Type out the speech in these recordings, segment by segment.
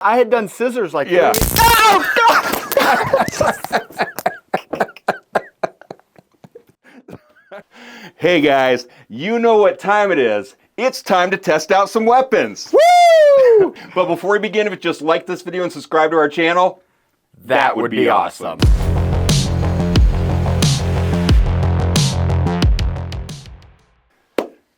I had done scissors like Yeah. Hey guys, you know what time it is. It's time to test out some weapons. Woo! But before we begin, if you just like this video and subscribe to our channel, That would be awesome.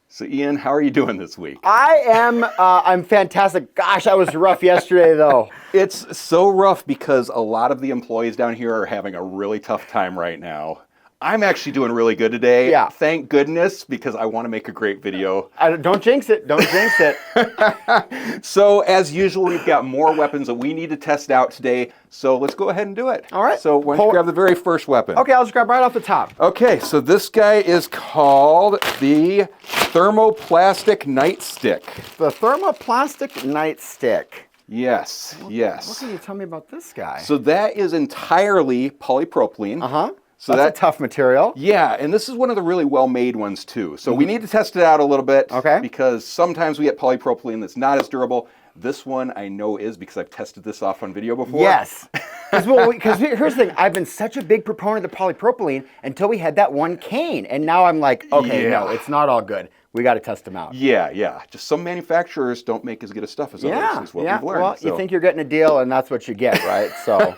So Ian, how are you doing this week? I'm fantastic. Gosh, I was rough yesterday though. It's so rough because a lot of the employees down here are having a really tough time right now. I'm actually doing really good today. Yeah. Thank goodness, because I want to make a great video. Don't jinx it. Don't jinx it. So as usual, we've got more weapons that we need to test out today. So let's go ahead and do it. All right. So why don't you grab the very first weapon? Okay, I'll just grab right off the top. Okay, so this guy is called the Thermoplastic Nightstick. The Thermoplastic Nightstick. Yes, What yes. can you tell me about this guy? So that is entirely polypropylene. Uh-huh. So That's a tough material. Yeah, and this is one of the really well-made ones too. So we need to test it out a little bit. Okay. Because sometimes we get polypropylene that's not as durable. This one I know is because I've tested this off on video before. Yes. Because here's the thing, I've been such a big proponent of polypropylene until we had that one cane. And now I'm like, okay, no, it's not all good. We got to test them out. Yeah. Just some manufacturers don't make as good a stuff as others, is what we've learned. Well, you think you're getting a deal, and that's what you get, right? So.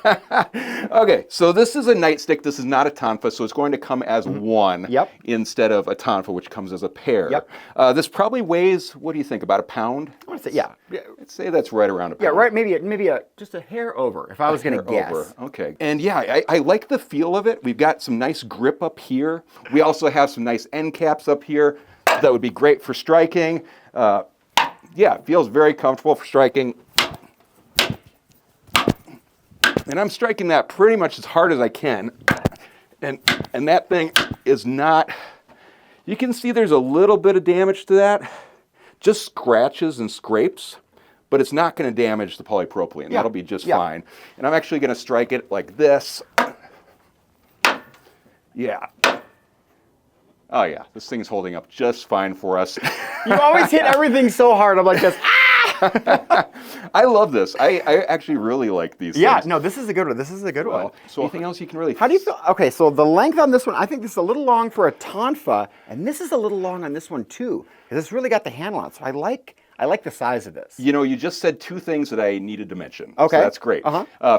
Okay, so this is a nightstick. This is not a tonfa, so it's going to come as one instead of a tonfa, which comes as a pair. Yep. This probably weighs, what do you think, about a pound? I want to say, yeah. I'd say that's right around a pound. Yeah, right. Maybe just a hair over, if I was going to guess. Over. Okay. And yeah, I like the feel of it. We've got some nice grip up here. We also have some nice end caps up here. That would be great for striking. Yeah, it feels very comfortable for striking. And I'm striking that pretty much as hard as I can. And that thing is not, you can see there's a little bit of damage to that. Just scratches and scrapes, but it's not going to damage the polypropylene. That'll be just fine. And I'm actually going to strike it like this. Yeah. Oh yeah, this thing's holding up just fine for us. You always hit everything so hard. I'm like this. I love this. I actually really like these things. No, this is a good one. This is a good one. So anything else you can really... How do you feel? Okay, so the length on this one, I think this is a little long for a tonfa, and this is a little long on this one too, because it's really got the handle on it. So I like the size of this. You know, you just said two things that I needed to mention. Okay. So that's great.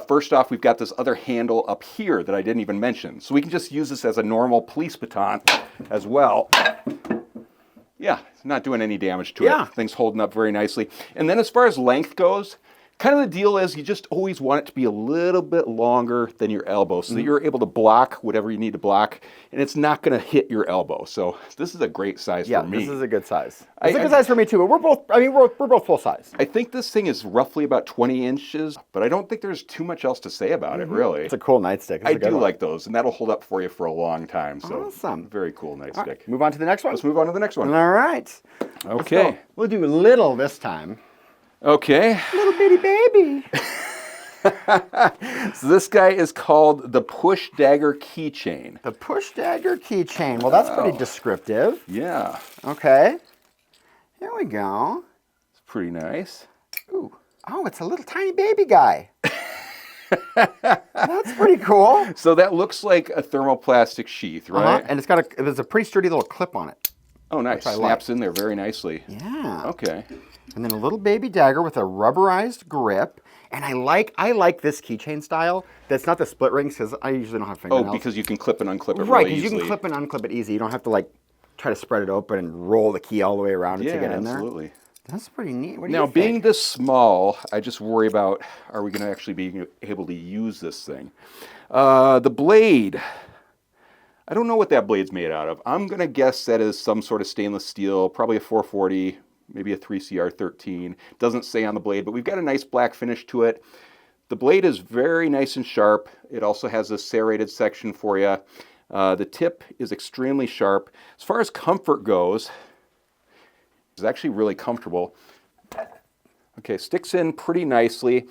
First off, we've got this other handle up here that I didn't even mention. So we can just use this as a normal police baton as well. Yeah, it's not doing any damage to it. Thing's holding up very nicely. And then as far as length goes, kind of the deal is you just always want it to be a little bit longer than your elbow so that you're able to block whatever you need to block, and it's not going to hit your elbow. So this is a great size for me. Yeah, this is a good size. It's a good size for me too, but we're both full size. I think this thing is roughly about 20 inches, but I don't think there's too much else to say about it, really. It's a cool nightstick. I do like those, and that'll hold up for you for a long time. So awesome. Very cool nightstick. Right, move on to the next one? Let's move on to the next one. All right. Okay. We'll do little this time. Okay. Little bitty baby. So this guy is called the Push Dagger Keychain. The Push Dagger Keychain. Well, that's pretty descriptive. Yeah. Okay. Here we go. It's pretty nice. Ooh. Oh, it's a little tiny baby guy. That's pretty cool. So that looks like a thermoplastic sheath, right? And there's a pretty sturdy little clip on it. Oh, nice. Snaps in there very nicely. Yeah. Okay. And then a little baby dagger with a rubberized grip. And I like this keychain style. That's not the split rings because I usually don't have fingernails. Oh, because you can clip and unclip it right, really easily. because you can clip and unclip it easy. You don't have to like try to spread it open and roll the key all the way around to get in there. Yeah, absolutely. That's pretty neat. What do now, you think? being this small, I just worry about, are we going to actually be able to use this thing? The blade. I don't know what that blade's made out of. I'm going to guess that is some sort of stainless steel, probably a 440, maybe a 3CR13. Doesn't say on the blade, but we've got a nice black finish to it. The blade is very nice and sharp. It also has a serrated section for you. The tip is extremely sharp. As far as comfort goes, it's actually really comfortable. Okay, sticks in pretty nicely.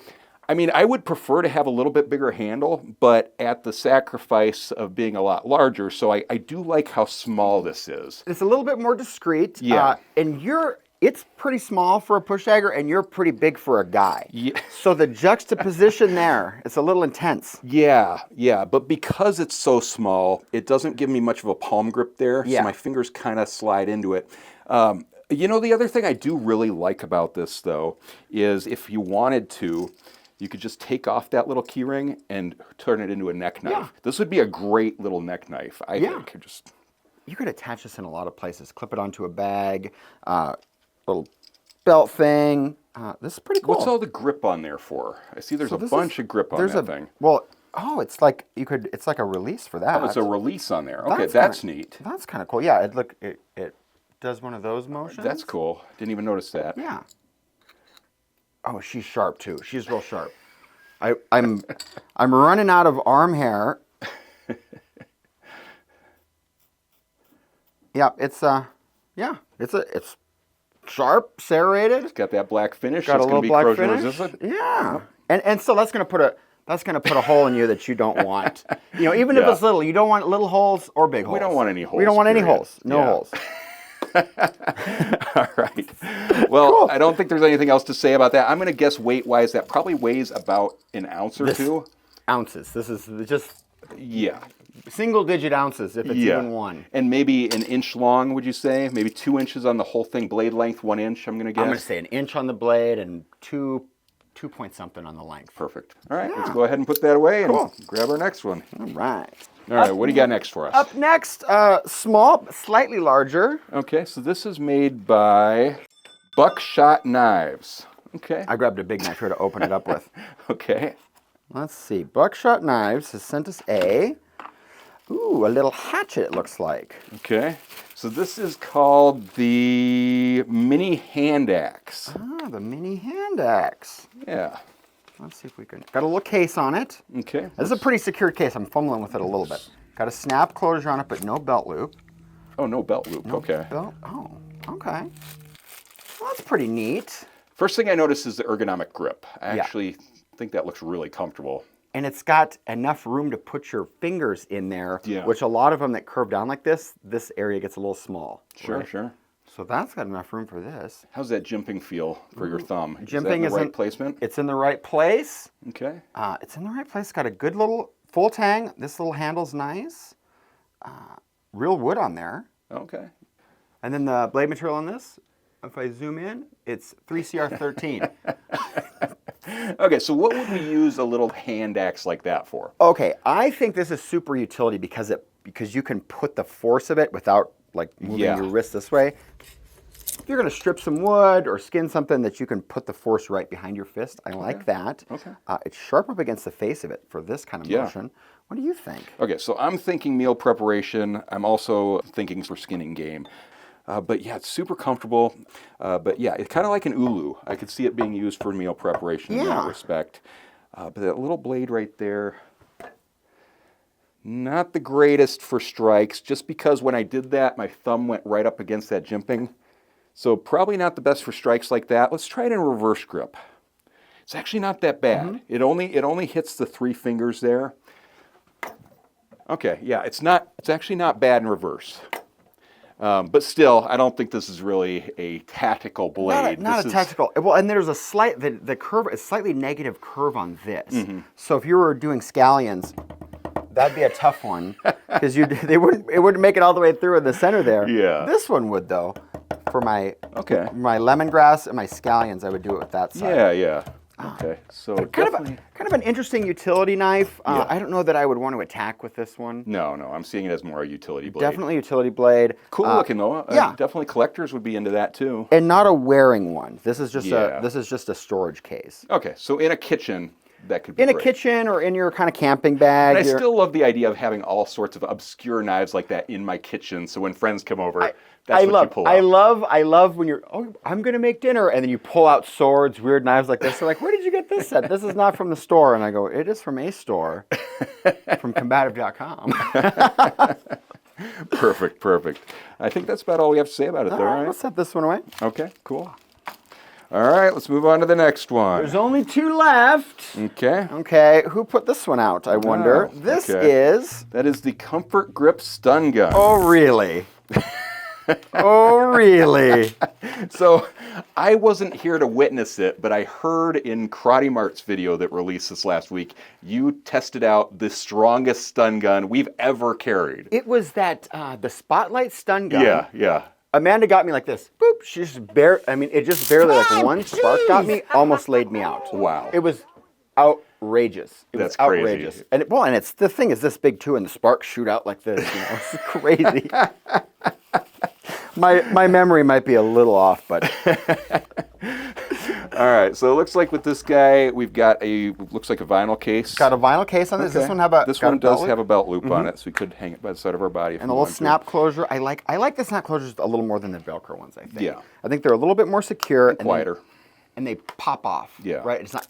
I mean, I would prefer to have a little bit bigger handle, but at the sacrifice of being a lot larger. So I do like how small this is. It's a little bit more discreet. Yeah. And you're it's pretty small for a push dagger, and you're pretty big for a guy. Yeah. So the juxtaposition there, it's a little intense. Yeah, but because it's so small, it doesn't give me much of a palm grip there, Yeah. so my fingers kind of slide into it. The other thing I do really like about this, though, is if you wanted to, you could just take off that little key ring and turn it into a neck knife. Yeah. This would be a great little neck knife, I think. You could attach this in a lot of places. Clip it onto a bag, little belt thing. This is pretty cool. What's all the grip on there for? I see there's a bunch of grip on that thing. Well, it's like it's like a release for that. Oh, it's a release on there. Okay, that's neat. That's kind of cool. Yeah, it does one of those motions. That's cool. Didn't even notice that. Yeah. Oh, she's sharp too. She's real sharp. I'm running out of arm hair. Yeah, it's sharp, serrated. It's got that black finish. Got it's a little be black corrosion finish. resistant. Yeah, and so that's gonna put a hole in you that you don't want. Even if it's little, you don't want little holes or big holes. We don't want any holes. We don't want any holes. No holes. All right. Well, cool. I don't think there's anything else to say about that. I'm going to guess weight-wise, that probably weighs about an ounce or two. Ounces. This is just single-digit ounces if it's even one. And maybe an inch long, would you say? Maybe 2 inches on the whole thing. Blade length, 1 inch, I'm going to guess. I'm going to say an inch on the blade and 2 point something on the length. Perfect. All right, let's go ahead and put that away and grab our next one. All right. All right, what do you got next for us? Up next, small, slightly larger. Okay, so this is made by Buckshot Knives. Okay. I grabbed a big knife here to open it up with. Okay. Let's see. Buckshot Knives has sent us a little hatchet, it looks like. Okay. So this is called the Mini Hand Axe. Ah, the Mini Hand Axe. Yeah. Let's see if we can. Got a little case on it. Okay. This is a pretty secure case. I'm fumbling with it a little bit. Got a snap closure on it, but no belt loop. Oh, no belt loop. No okay. Belt? Oh, okay. Well, that's pretty neat. First thing I noticed is the ergonomic grip. I actually think that looks really comfortable. And it's got enough room to put your fingers in there, which a lot of them that curve down like this area gets a little small. Sure, right? sure. So that's got enough room for this. How's that jimping feel for your thumb? Jimping is that in the right placement? It's in the right place. Okay. It's in the right place. Got a good little full tang. This little handle's nice. Real wood on there. Okay. And then the blade material on this, if I zoom in, it's 3CR13. Okay, so what would we use a little hand axe like that for? Okay, I think this is super utility because you can put the force of it without like moving your wrist this way. If you're going to strip some wood or skin something, that you can put the force right behind your fist. I like that. Okay. It's sharp up against the face of it for this kind of motion. What do you think? Okay, so I'm thinking meal preparation. I'm also thinking for skinning game. But yeah, it's super comfortable. But yeah, it's kind of like an ulu. I could see it being used for meal preparation in that respect. But that little blade right there, not the greatest for strikes, just because when I did that, my thumb went right up against that jimping. So probably not the best for strikes like that. Let's try it in reverse grip. It's actually not that bad. It only hits the 3 fingers there. Okay, yeah, it's actually not bad in reverse. But still, I don't think this is really a tactical blade. Not a tactical. Well, and there's a slight, the curve, a slightly negative curve on this. So if you were doing scallions, that'd be a tough one because it wouldn't make it all the way through in the center there. Yeah. This one would though. For my lemongrass and my scallions, I would do it with that side. Yeah. Okay, so kind of an interesting utility knife. I don't know that I would want to attack with this one. No, I'm seeing it as more a utility blade. Definitely utility blade. Cool looking though. Definitely collectors would be into that too. And not a wearing one. This is just a storage case. Okay, so in a kitchen, that could be in a kitchen or in your kind of camping bag. And I still love the idea of having all sorts of obscure knives like that in my kitchen. So when friends come over, that's what you pull out. I love when you're, I'm going to make dinner. And then you pull out swords, weird knives like this. They're like, where did you get this set? This is not from the store. And I go, it is from a store, from Kombativ.com. Perfect. I think that's about all we have to say about it there, right? Let's set this one away. Okay, cool. All right, let's move on to the next one. There's only 2 left. Okay, who put this one out, I wonder? That is the Comfort Grip Stun Gun. Oh, really? Oh, really? So I wasn't here to witness it, but I heard in Karate Mart's video that released this last week, you tested out the strongest stun gun we've ever carried. It was that, the Spotlight stun gun. Yeah, yeah. Amanda got me like this. Boop. She just it just barely, like one spark got me, almost laid me out. Wow. It was outrageous. That's was crazy. outrageous. And it's the thing is this big too, and the sparks shoot out like this. It's crazy. My memory might be a little off, but. All right, so it looks like with this guy, we've got looks like a vinyl case. Got a vinyl case on this. Okay. This one have a. This one does have a belt loop Mm-hmm. on it, so we could hang it by the side of our body. If And we a little wanted to. snap closure. I like the snap closures a little more than the Velcro ones. I think. Yeah. I think they're a little bit more secure and Quieter. and they pop off. Yeah. Right. It's not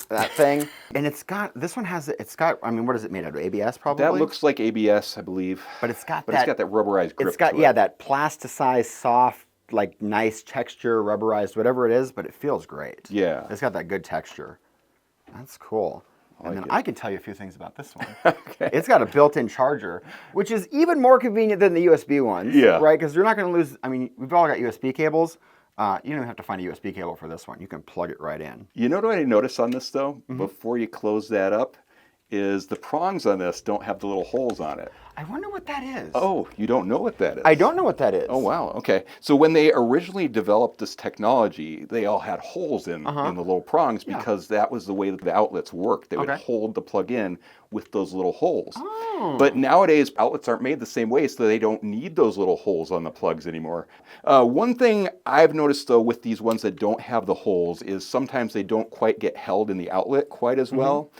that thing. And this one has. It's got. I mean, what is it made out of? ABS probably. That looks like ABS, I believe. But it's got It's got that rubberized grip. It's got to it. that plasticized, soft, like nice texture, rubberized, whatever it is. But it feels great. Yeah. It's got that good texture. That's cool. And then I can tell you a few things about this one. Okay. It's got a built-in charger, which is even more convenient than the USB ones. Yeah. Right? Because you're not going to lose. I mean, we've all got USB cables. You don't even have to find a USB cable for this one. You can plug it right in. You know what I noticed on this though? Mm-hmm. Before you close that up, is the prongs on this don't have the little holes on it. I wonder what that is. Oh, you don't know what that is? I don't know what that is. Oh wow. Okay. So when they originally developed this technology, they all had holes in the little prongs because that was the way that the outlets worked. They would hold the plug in with those little holes. Oh. But nowadays outlets aren't made the same way, so they don't need those little holes on the plugs anymore. One thing I've noticed though with these ones that don't have the holes is sometimes they don't quite get held in the outlet quite as well.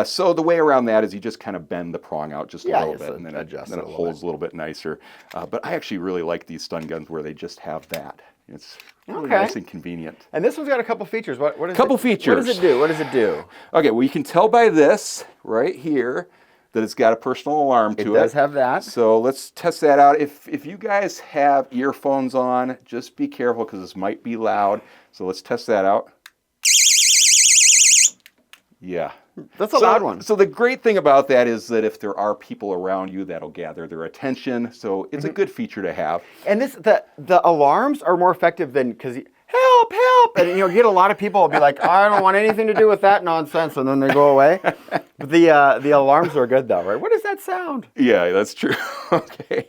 So the way around that is you just kind of bend the prong out just a little bit, and then it holds a little bit nicer. But I actually really like these stun guns where they just have that. It's really nice and convenient. And this one's got a couple features. What is Couple features. What does it do? What does it do? Okay, well you can tell by this right here that it's got a personal alarm to it. It does have that. So let's test that out. If you guys have earphones on, just be careful because this might be loud. So let's test that out. Yeah. That's a loud one. So the great thing about that is that if there are people around you, that'll gather their attention. So it's a good feature to have. And the alarms are more effective than because help, help, and you get a lot of people will be like, I don't want anything to do with that nonsense, and then they go away. But the alarms are good though, right? What does that sound? Yeah, that's true. Okay.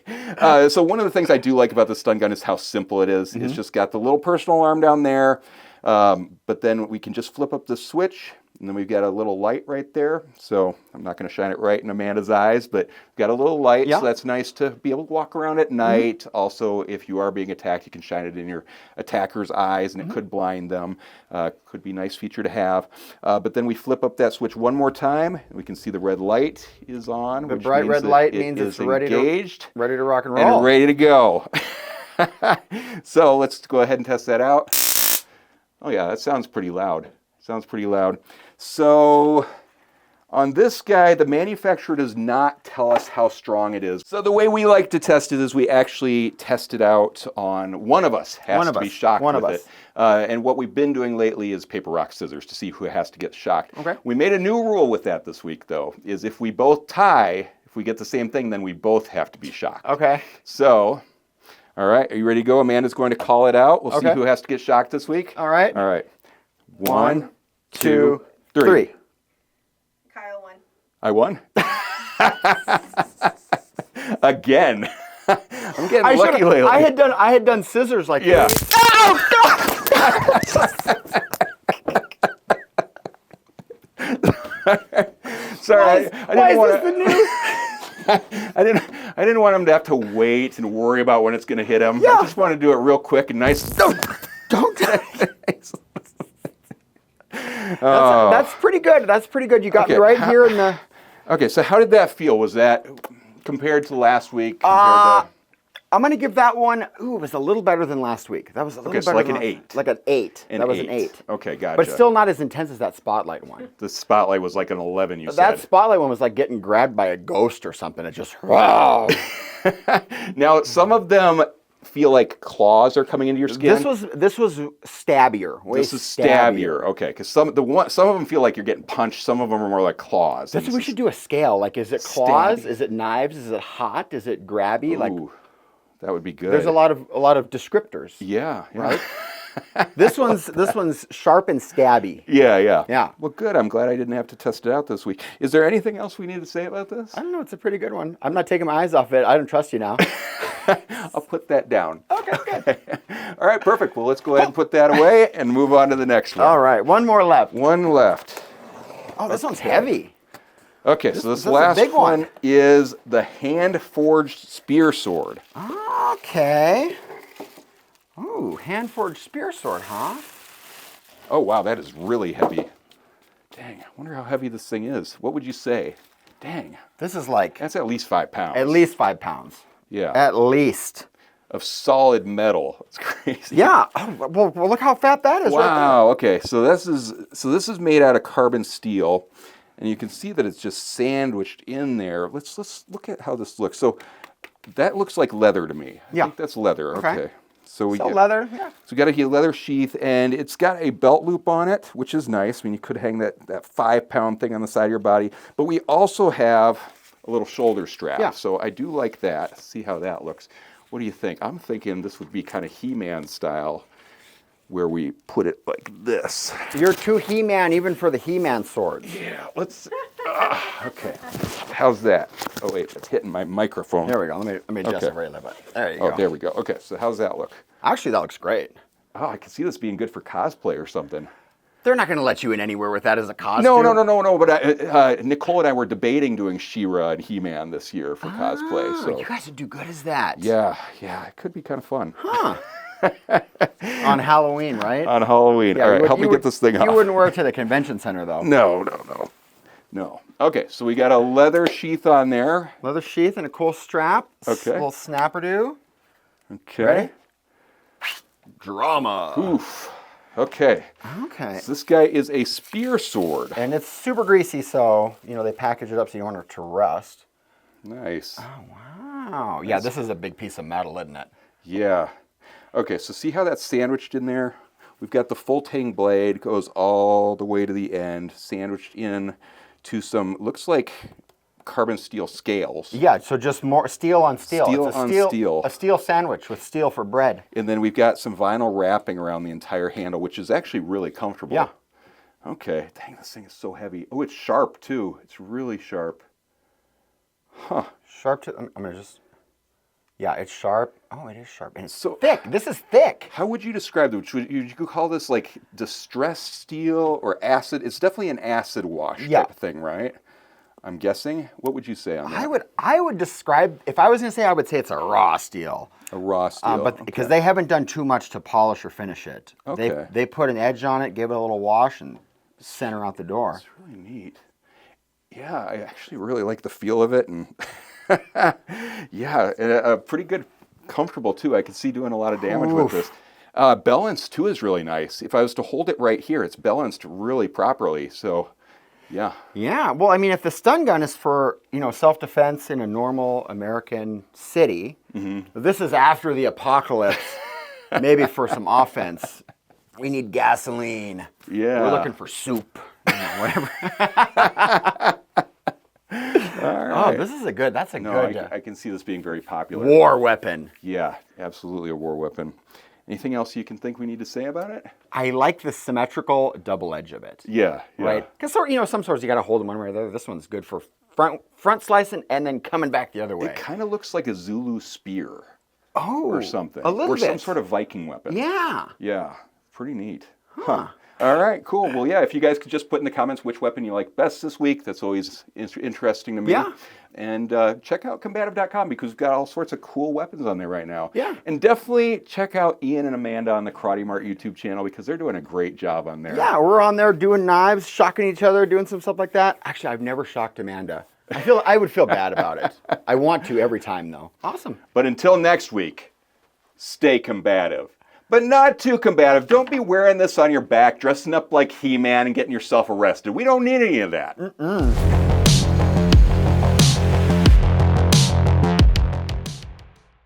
So one of the things I do like about the stun gun is how simple it is. It's just got the little personal alarm down there, but then we can just flip up the switch. And then we've got a little light right there. So I'm not going to shine it right in Amanda's eyes, but we've got a little light. So that's nice to be able to walk around at night. Also, if you are being attacked, you can shine it in your attacker's eyes and it could blind them. Could be a nice feature to have. But then we flip up that switch one more time. And we can see the red light is on. The bright red light means it's ready engaged to rock and roll. And ready to go. So let's go ahead and test that out. Oh yeah, that sounds pretty loud. Sounds pretty loud. So on this guy, the manufacturer does not tell us how strong it is. So the way we like to test it is we actually test it out on one of us has to be shocked with it. And what we've been doing lately is paper, rock, scissors to see who has to get shocked. Okay. We made a new rule with that this week though, is if we both tie, if we get the same thing, then we both have to be shocked. Okay. So, all right, are you ready to go? Amanda's going to call it out. We'll see who has to get shocked this week. All right. All right. 1, 2, 3. Kyle won. I won? Again. I'm getting lucky lately. I had done scissors like Yeah. this. Sorry, Why is this the news? I didn't want him to have to wait and worry about when it's going to hit him. Yeah. I just want to do it real quick and nice. Don't. That's pretty good. That's pretty good. You got me right here in the. Okay, so how did that feel? Was that compared to last week? Compared to... I'm going to give that one, it was a little better than last week. That was a little better. so like than an 8. Like an 8. That was an 8. Okay, gotcha. But still not as intense as that Spotlight one. The Spotlight was like an 11, you said. That Spotlight one was like getting grabbed by a ghost or something. It just, wow. Now, some of them feel like claws are coming into your skin. This was stabbier. This is stabbier. Okay, because some of them feel like you're getting punched. Some of them are more like claws. That's what we should do a scale. Like, is it claws? Stabby. Is it knives? Is it hot? Is it grabby? Ooh, That would be good. There's a lot of descriptors. Yeah. Right? This one's sharp and stabby. Yeah. Yeah. Well, good. I'm glad I didn't have to test it out this week. Is there anything else we need to say about this? I don't know. It's a pretty good one. I'm not taking my eyes off it. I don't trust you now. I'll put that down. Okay, good. All right, perfect. Well, let's go ahead and put that away and move on to the next one. All right, one more left. One left. Oh, this one's heavy. Okay, so this is a last big one. is the hand-forged spear sword. Okay. Ooh, hand-forged spear sword, huh? Oh, wow, that is really heavy. Dang, I wonder how heavy this thing is. What would you say? Dang, This is like that's at least 5 pounds. at least 5 pounds. Yeah. At least. Of solid metal. It's crazy. Yeah. Oh, well, look how fat that is. Right Wow. Okay. So this is made out of carbon steel, and you can see that it's just sandwiched in there. Let's look at how this looks. So that looks like leather to me. I think that's leather. Okay. So we there. get, Leather. Yeah. So we got a leather sheath, and it's got a belt loop on it, which is nice. I mean, you could hang that 5-pound thing on the side of your body, but we also have a little shoulder strap. Yeah. So I do like that. Let's see how that looks. What do you think? I'm thinking this would be kind of He-Man style, where we put it like this. You're too He-Man even for the He-Man sword. Yeah, let's. Okay, how's that? Oh wait, it's hitting my microphone. There we go. Let me adjust it for you a little bit. There you go. Oh, there we go. Okay, so how's that look? Actually, that looks great. Oh, I can see this being good for cosplay or something. They're not going to let you in anywhere with that as a costume. No. But Nicole and I were debating doing She-Ra and He-Man this year for cosplay. So You guys would do good as that. yeah, it could be kind of fun. Huh. On Halloween, right? On Halloween. All right, help me get this thing off. You wouldn't wear it to the convention center, though. No. Okay, so we got a leather sheath on there. Leather sheath and a cool strap. Okay. A little snapper-do. Okay. Ready? Drama. Oof. Okay. Okay. So this guy is a spear sword. And it's super greasy, so, they package it up so you don't want it to rust. Nice. Oh, wow. Yeah, this is a big piece of metal, isn't it? Yeah. Okay, so see how that's sandwiched in there? We've got the full tang blade, goes all the way to the end, sandwiched in to some, looks like carbon steel scales. Yeah, so just more steel on steel. Steel It's a on steel, steel. A steel sandwich with steel for bread. And then we've got some vinyl wrapping around the entire handle, which is actually really comfortable. Yeah. Okay. Dang, this thing is so heavy. Oh, it's sharp too. It's really sharp. Huh. Sharp to, I'm going to just, yeah, it's sharp. Oh, it is sharp. And it's So- thick. This is thick. How would you describe it? Would you call this like distressed steel or acid? It's definitely an acid wash type of thing, right? I'm guessing. What would you say on that? I would describe, if I was going to say, I would say it's a raw steel. A raw steel. But because they haven't done too much to polish or finish it. Okay. They put an edge on it, give it a little wash, and sent her out the door. It's really neat. Yeah, I actually really like the feel of it, and yeah, and pretty good, comfortable too. I can see doing a lot of damage with this. Balanced too is really nice. If I was to hold it right here, it's balanced really properly. So, yeah. Yeah. Well, I mean, if the stun gun is for self-defense in a normal American city, this is after the apocalypse. Maybe for some offense. We need gasoline. Yeah. We're looking for soup. Whatever. All right. Oh, that's a No, good I can see this being very popular. war weapon. Yeah, absolutely a war weapon. Anything else you can think we need to say about it? I like the symmetrical double edge of it. Yeah. Right? Because some swords you got to hold them one way or the other. This one's good for front slicing and then coming back the other way. It kind of looks like a Zulu spear. Oh, or something. A little or bit. some sort of Viking weapon. Yeah. Yeah, pretty neat. Huh. All right, cool. Well, yeah, if you guys could just put in the comments which weapon you like best this week, that's always interesting to me. Yeah. And check out Kombativ.com because we've got all sorts of cool weapons on there right now. Yeah. And definitely check out Ian and Amanda on the Karate Mart YouTube channel because they're doing a great job on there. Yeah, we're on there doing knives, shocking each other, doing some stuff like that. Actually, I've never shocked Amanda. I would feel bad about it. I want to every time, though. Awesome. But until next week, stay combative. But not too combative. Don't be wearing this on your back, dressing up like He-Man and getting yourself arrested. We don't need any of that.